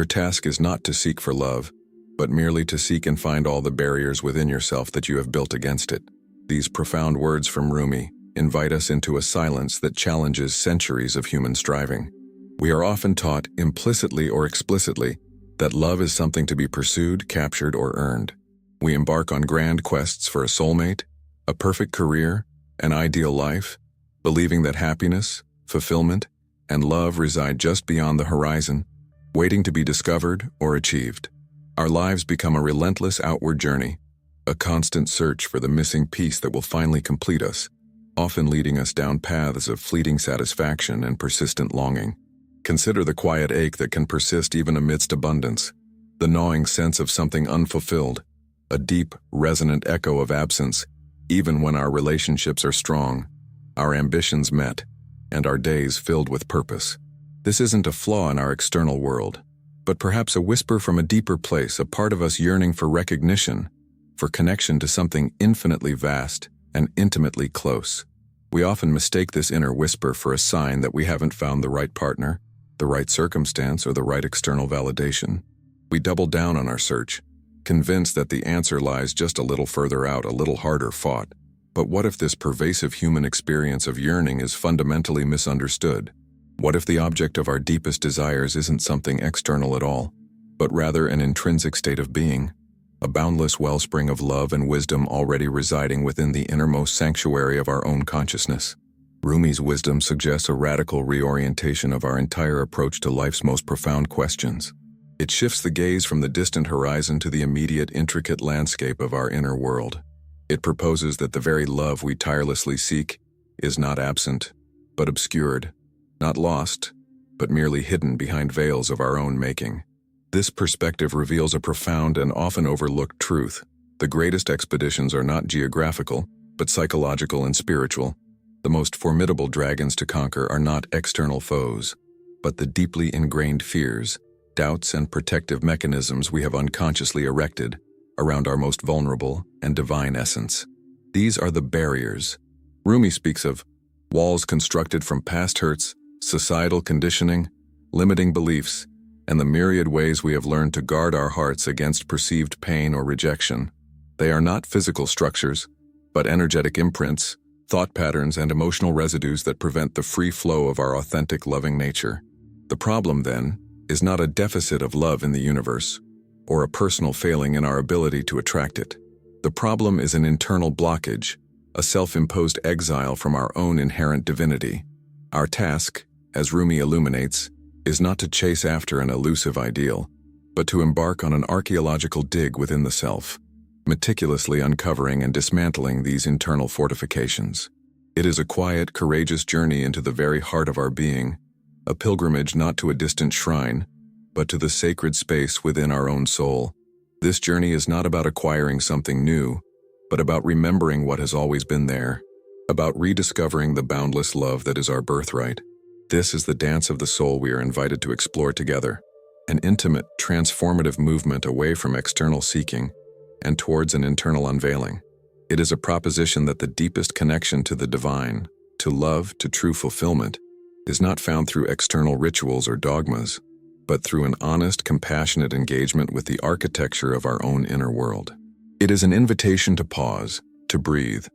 task is not to seek for love, but merely to seek and find all the barriers within yourself that you have built against it. These profound words from Rumi invite us into a silence that challenges centuries of human striving. We are often taught, implicitly or explicitly, that love is something to be pursued, captured, or earned. We embark on grand quests for a soulmate, a perfect career, an ideal life, believing that happiness, fulfillment, and love reside just beyond the horizon, waiting to be discovered or achieved. Our lives become a relentless outward journey, a constant search for the missing piece that will finally complete us, often leading us down paths of fleeting satisfaction and persistent longing. Consider the quiet ache that can persist even amidst abundance, the gnawing sense of something unfulfilled, a deep, resonant echo of absence, even when our relationships are strong, our ambitions met, and our days filled with purpose. This isn't a flaw in our external world, but perhaps a whisper from a deeper place, a part of us yearning for recognition, for connection to something infinitely vast and intimately close. We often mistake this inner whisper for a sign that we haven't found the right partner, the right circumstance, or the right external validation. We double down on our search, convinced that the answer lies just a little further out, a little harder fought. But what if this pervasive human experience of yearning is fundamentally misunderstood? What if the object of our deepest desires isn't something external at all, but rather an intrinsic state of being, a boundless wellspring of love and wisdom already residing within the innermost sanctuary of our own consciousness? Rumi's wisdom suggests a radical reorientation of our entire approach to life's most profound questions. It shifts the gaze from the distant horizon to the immediate, intricate landscape of our inner world. It proposes that the very love we tirelessly seek is not absent, but obscured, not lost, but merely hidden behind veils of our own making. This perspective reveals a profound and often overlooked truth. The greatest expeditions are not geographical, but psychological and spiritual. The most formidable dragons to conquer are not external foes, but the deeply ingrained fears, doubts, and protective mechanisms we have unconsciously erected around our most vulnerable and divine essence. These are the barriers. Rumi speaks of walls constructed from past hurts, societal conditioning, limiting beliefs, and the myriad ways we have learned to guard our hearts against perceived pain or rejection. They are not physical structures, but energetic imprints, thought patterns, and emotional residues that prevent the free flow of our authentic, loving nature. The problem, then, is not a deficit of love in the universe, or a personal failing in our ability to attract it. The problem is an internal blockage, a self-imposed exile from our own inherent divinity. Our task, as Rumi illuminates, is not to chase after an elusive ideal, but to embark on an archaeological dig within the self, meticulously uncovering and dismantling these internal fortifications. It is a quiet, courageous journey into the very heart of our being, a pilgrimage not to a distant shrine, but to the sacred space within our own soul. This journey is not about acquiring something new, but about remembering what has always been there, about rediscovering the boundless love that is our birthright. This is the dance of the soul we are invited to explore together, an intimate, transformative movement away from external seeking and towards an internal unveiling. It is a proposition that the deepest connection to the divine, to love, to true fulfillment, is not found through external rituals or dogmas, but through an honest, compassionate engagement with the architecture of our own inner world. It is an invitation to pause, to breathe,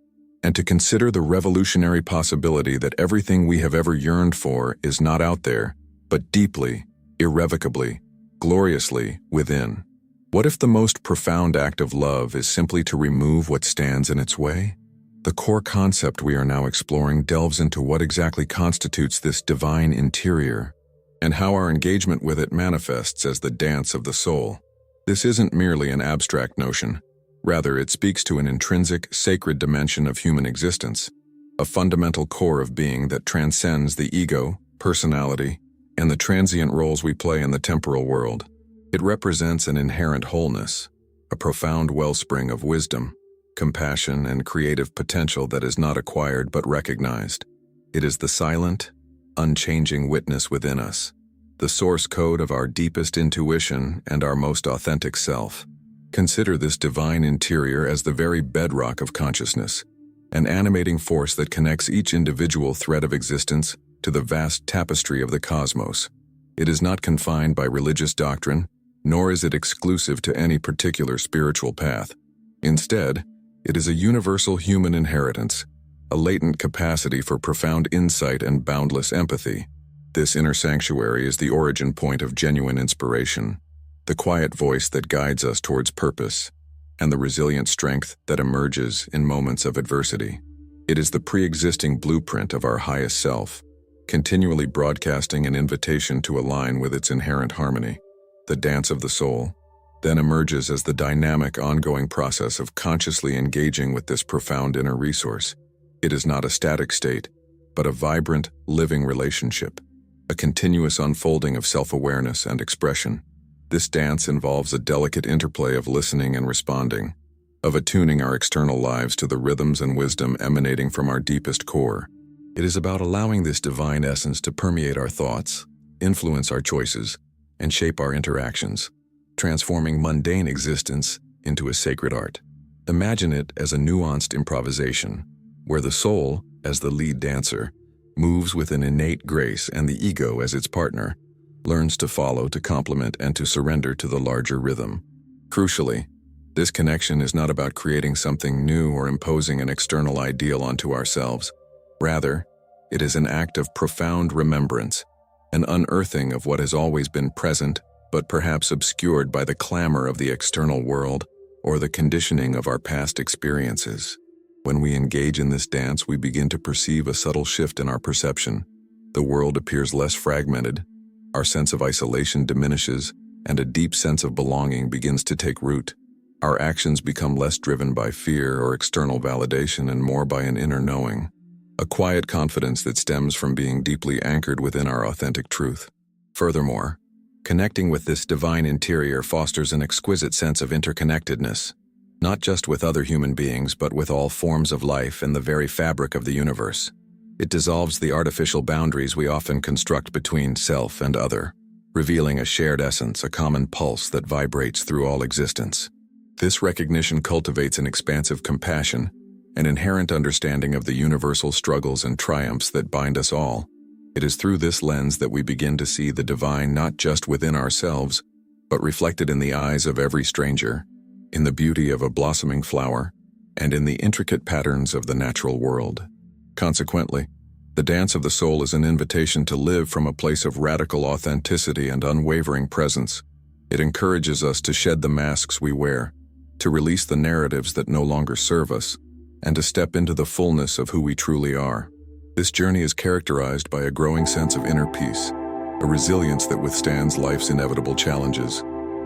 and to consider the revolutionary possibility that everything we have ever yearned for is not out there, but deeply, irrevocably, gloriously within. What if the most profound act of love is simply to remove what stands in its way? The core concept we are now exploring delves into what exactly constitutes this divine interior, and how our engagement with it manifests as the dance of the soul. This isn't merely an abstract notion. Rather, it speaks to an intrinsic, sacred dimension of human existence, a fundamental core of being that transcends the ego, personality, and the transient roles we play in the temporal world. It represents an inherent wholeness, a profound wellspring of wisdom, compassion, and creative potential that is not acquired but recognized. It is the silent, unchanging witness within us, the source code of our deepest intuition and our most authentic self. Consider this divine interior as the very bedrock of consciousness, an animating force that connects each individual thread of existence to the vast tapestry of the cosmos. It is not confined by religious doctrine, nor is it exclusive to any particular spiritual path. Instead, it is a universal human inheritance, a latent capacity for profound insight and boundless empathy. This inner sanctuary is the origin point of genuine inspiration, the quiet voice that guides us towards purpose, and the resilient strength that emerges in moments of adversity. It is the pre-existing blueprint of our highest self, continually broadcasting an invitation to align with its inherent harmony. The dance of the soul then emerges as the dynamic, ongoing process of consciously engaging with this profound inner resource. It is not a static state, but a vibrant, living relationship, a continuous unfolding of self-awareness and expression. This dance involves a delicate interplay of listening and responding, of attuning our external lives to the rhythms and wisdom emanating from our deepest core. It is about allowing this divine essence to permeate our thoughts, influence our choices, and shape our interactions, transforming mundane existence into a sacred art. Imagine it as a nuanced improvisation, where the soul, as the lead dancer, moves with an innate grace and the ego as its partner, learns to follow, to complement, and to surrender to the larger rhythm. Crucially, this connection is not about creating something new or imposing an external ideal onto ourselves. Rather, it is an act of profound remembrance, an unearthing of what has always been present, but perhaps obscured by the clamor of the external world or the conditioning of our past experiences. When we engage in this dance, we begin to perceive a subtle shift in our perception. The world appears less fragmented, our sense of isolation diminishes, and a deep sense of belonging begins to take root. Our actions become less driven by fear or external validation and more by an inner knowing, a quiet confidence that stems from being deeply anchored within our authentic truth. Furthermore, connecting with this divine interior fosters an exquisite sense of interconnectedness, not just with other human beings, but with all forms of life and the very fabric of the universe. It dissolves the artificial boundaries we often construct between self and other, revealing a shared essence, a common pulse that vibrates through all existence. This recognition cultivates an expansive compassion, an inherent understanding of the universal struggles and triumphs that bind us all. It is through this lens that we begin to see the divine not just within ourselves, but reflected in the eyes of every stranger, in the beauty of a blossoming flower, and in the intricate patterns of the natural world. Consequently, the dance of the soul is an invitation to live from a place of radical authenticity and unwavering presence. It encourages us to shed the masks we wear, to release the narratives that no longer serve us, and to step into the fullness of who we truly are. This journey is characterized by a growing sense of inner peace, a resilience that withstands life's inevitable challenges,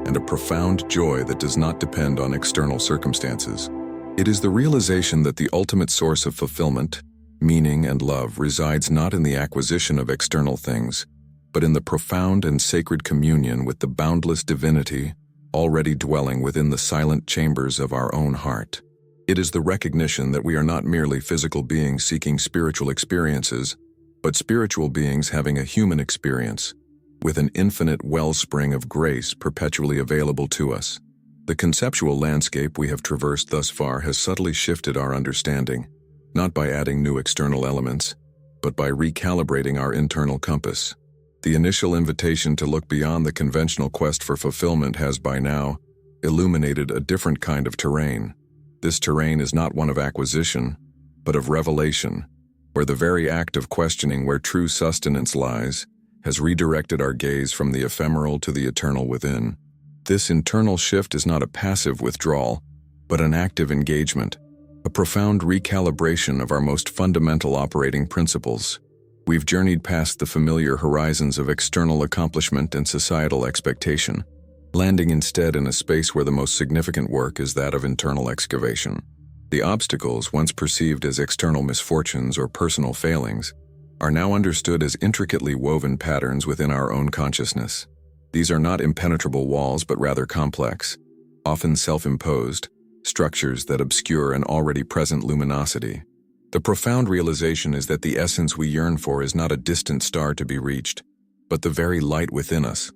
and a profound joy that does not depend on external circumstances. It is the realization that the ultimate source of fulfillment, meaning, and love resides not in the acquisition of external things, but in the profound and sacred communion with the boundless divinity already dwelling within the silent chambers of our own heart. It is the recognition that we are not merely physical beings seeking spiritual experiences, but spiritual beings having a human experience, with an infinite wellspring of grace perpetually available to us. The conceptual landscape we have traversed thus far has subtly shifted our understanding, not by adding new external elements, but by recalibrating our internal compass. The initial invitation to look beyond the conventional quest for fulfillment has by now illuminated a different kind of terrain. This terrain is not one of acquisition, but of revelation, where the very act of questioning where true sustenance lies has redirected our gaze from the ephemeral to the eternal within. This internal shift is not a passive withdrawal, but an active engagement, a profound recalibration of our most fundamental operating principles. We've journeyed past the familiar horizons of external accomplishment and societal expectation, landing instead in a space where the most significant work is that of internal excavation. The obstacles, once perceived as external misfortunes or personal failings, are now understood as intricately woven patterns within our own consciousness. These are not impenetrable walls, but rather complex, often self-imposed, structures that obscure an already present luminosity. The profound realization is that the essence we yearn for is not a distant star to be reached, but the very light within us,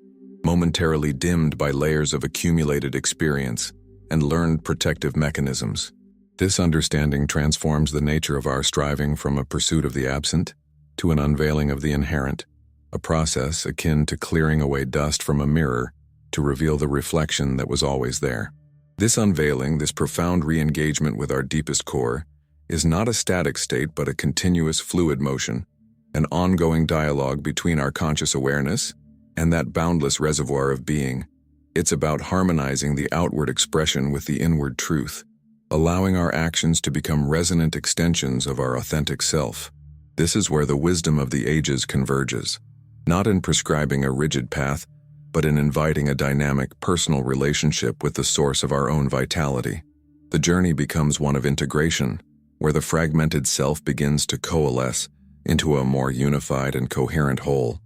momentarily dimmed by layers of accumulated experience and learned protective mechanisms. This understanding transforms the nature of our striving from a pursuit of the absent to an unveiling of the inherent, a process akin to clearing away dust from a mirror to reveal the reflection that was always there. This unveiling, this profound re-engagement with our deepest core, is not a static state but a continuous fluid motion, an ongoing dialogue between our conscious awareness and that boundless reservoir of being. It's about harmonizing the outward expression with the inward truth, allowing our actions to become resonant extensions of our authentic self. This is where the wisdom of the ages converges, not in prescribing a rigid path, but in inviting a dynamic, personal relationship with the source of our own vitality. The journey becomes one of integration, where the fragmented self begins to coalesce into a more unified and coherent whole,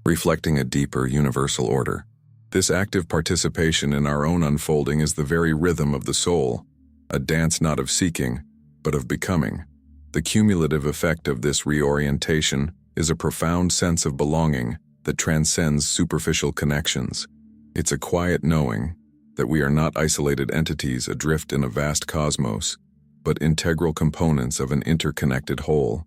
reflecting a deeper universal order. This active participation in our own unfolding is the very rhythm of the soul, a dance not of seeking, but of becoming. The cumulative effect of this reorientation is a profound sense of belonging that transcends superficial connections. It's a quiet knowing that we are not isolated entities adrift in a vast cosmos, but integral components of an interconnected whole.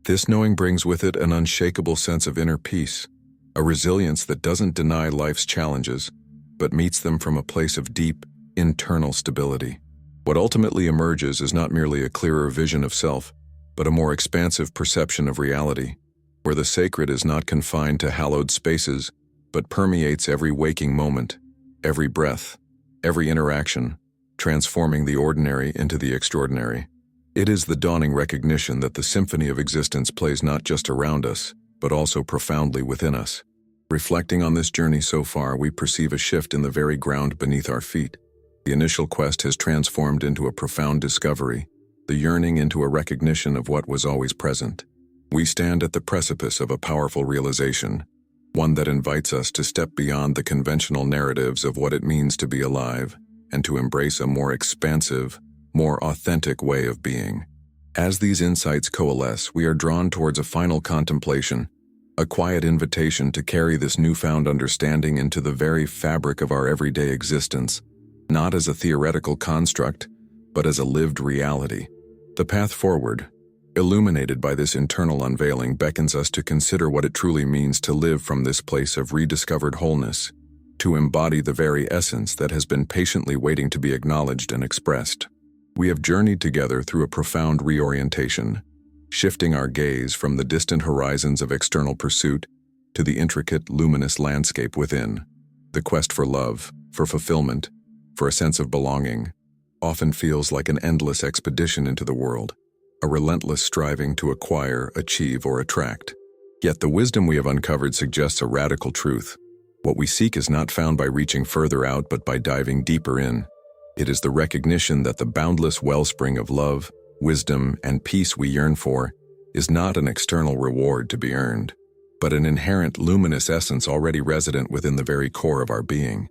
This knowing brings with it an unshakable sense of inner peace, a resilience that doesn't deny life's challenges, but meets them from a place of deep, internal stability. What ultimately emerges is not merely a clearer vision of self, but a more expansive perception of reality, where the sacred is not confined to hallowed spaces, but permeates every waking moment, every breath, every interaction, transforming the ordinary into the extraordinary. It is the dawning recognition that the symphony of existence plays not just around us, but also profoundly within us. Reflecting on this journey so far, we perceive a shift in the very ground beneath our feet. The initial quest has transformed into a profound discovery, the yearning into a recognition of what was always present. We stand at the precipice of a powerful realization, one that invites us to step beyond the conventional narratives of what it means to be alive, and to embrace a more expansive, more authentic way of being. As these insights coalesce, we are drawn towards a final contemplation, a quiet invitation to carry this newfound understanding into the very fabric of our everyday existence, not as a theoretical construct, but as a lived reality. The path forward, illuminated by this internal unveiling, beckons us to consider what it truly means to live from this place of rediscovered wholeness, to embody the very essence that has been patiently waiting to be acknowledged and expressed. We have journeyed together through a profound reorientation, shifting our gaze from the distant horizons of external pursuit to the intricate, luminous landscape within. The quest for love, for fulfillment, for a sense of belonging, often feels like an endless expedition into the world, a relentless striving to acquire, achieve, or attract. Yet the wisdom we have uncovered suggests a radical truth. What we seek is not found by reaching further out, but by diving deeper in. It is the recognition that the boundless wellspring of love, wisdom, and peace we yearn for is not an external reward to be earned, but an inherent luminous essence already resident within the very core of our being.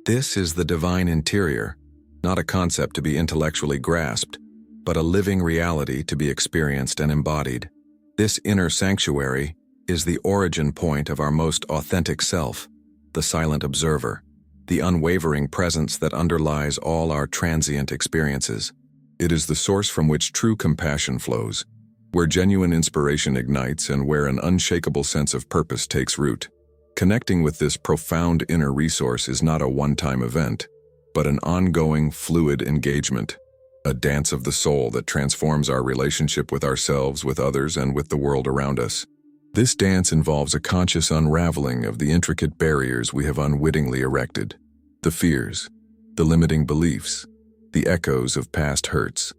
This is the divine interior, not a concept to be intellectually grasped, but a living reality to be experienced and embodied. This inner sanctuary is the origin point of our most authentic self, the silent observer, the unwavering presence that underlies all our transient experiences. It is the source from which true compassion flows, where genuine inspiration ignites and where an unshakable sense of purpose takes root. Connecting with this profound inner resource is not a one-time event, but an ongoing, fluid engagement, a dance of the soul that transforms our relationship with ourselves, with others, and with the world around us. This dance involves a conscious unraveling of the intricate barriers we have unwittingly erected, the fears, the limiting beliefs, the echoes of past hurts,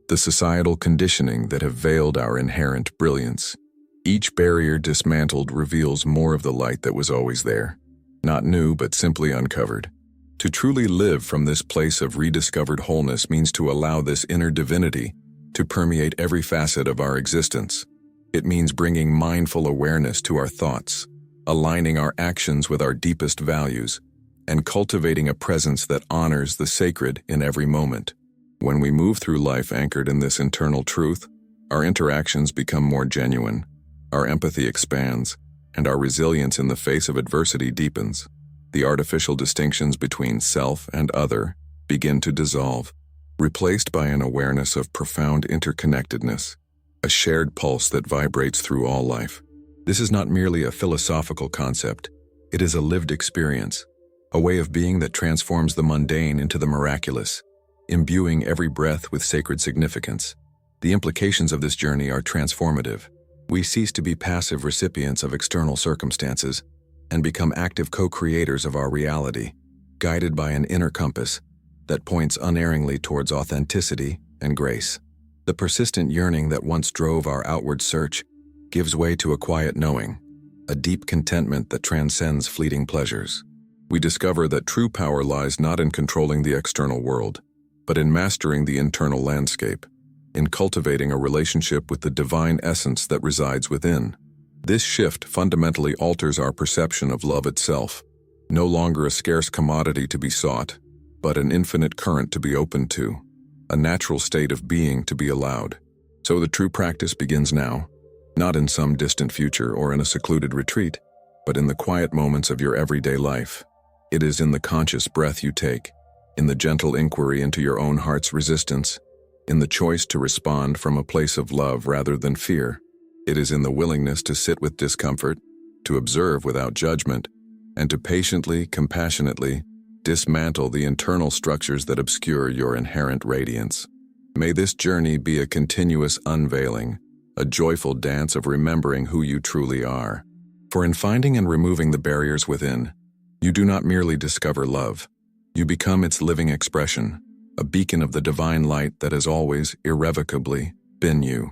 the societal conditioning that have veiled our inherent brilliance. Each barrier dismantled reveals more of the light that was always there, not new but simply uncovered. To truly live from this place of rediscovered wholeness means to allow this inner divinity to permeate every facet of our existence. It means bringing mindful awareness to our thoughts, aligning our actions with our deepest values, and cultivating a presence that honors the sacred in every moment. When we move through life anchored in this internal truth, our interactions become more genuine, our empathy expands, and our resilience in the face of adversity deepens. The artificial distinctions between self and other begin to dissolve, replaced by an awareness of profound interconnectedness, a shared pulse that vibrates through all life. This is not merely a philosophical concept, it is a lived experience, a way of being that transforms the mundane into the miraculous, imbuing every breath with sacred significance. The implications of this journey are transformative. We cease to be passive recipients of external circumstances and become active co-creators of our reality, guided by an inner compass that points unerringly towards authenticity and grace. The persistent yearning that once drove our outward search gives way to a quiet knowing, a deep contentment that transcends fleeting pleasures. We discover that true power lies not in controlling the external world, but in mastering the internal landscape, in cultivating a relationship with the divine essence that resides within. This shift fundamentally alters our perception of love itself, no longer a scarce commodity to be sought, but an infinite current to be opened to, a natural state of being to be allowed. So the true practice begins now, not in some distant future or in a secluded retreat, but in the quiet moments of your everyday life. It is in the conscious breath you take, in the gentle inquiry into your own heart's resistance, in the choice to respond from a place of love rather than fear. It is in the willingness to sit with discomfort, to observe without judgment, and to patiently, compassionately dismantle the internal structures that obscure your inherent radiance. May this journey be a continuous unveiling, a joyful dance of remembering who you truly are. For in finding and removing the barriers within, you do not merely discover love, you become its living expression, a beacon of the divine light that has always, irrevocably, been you.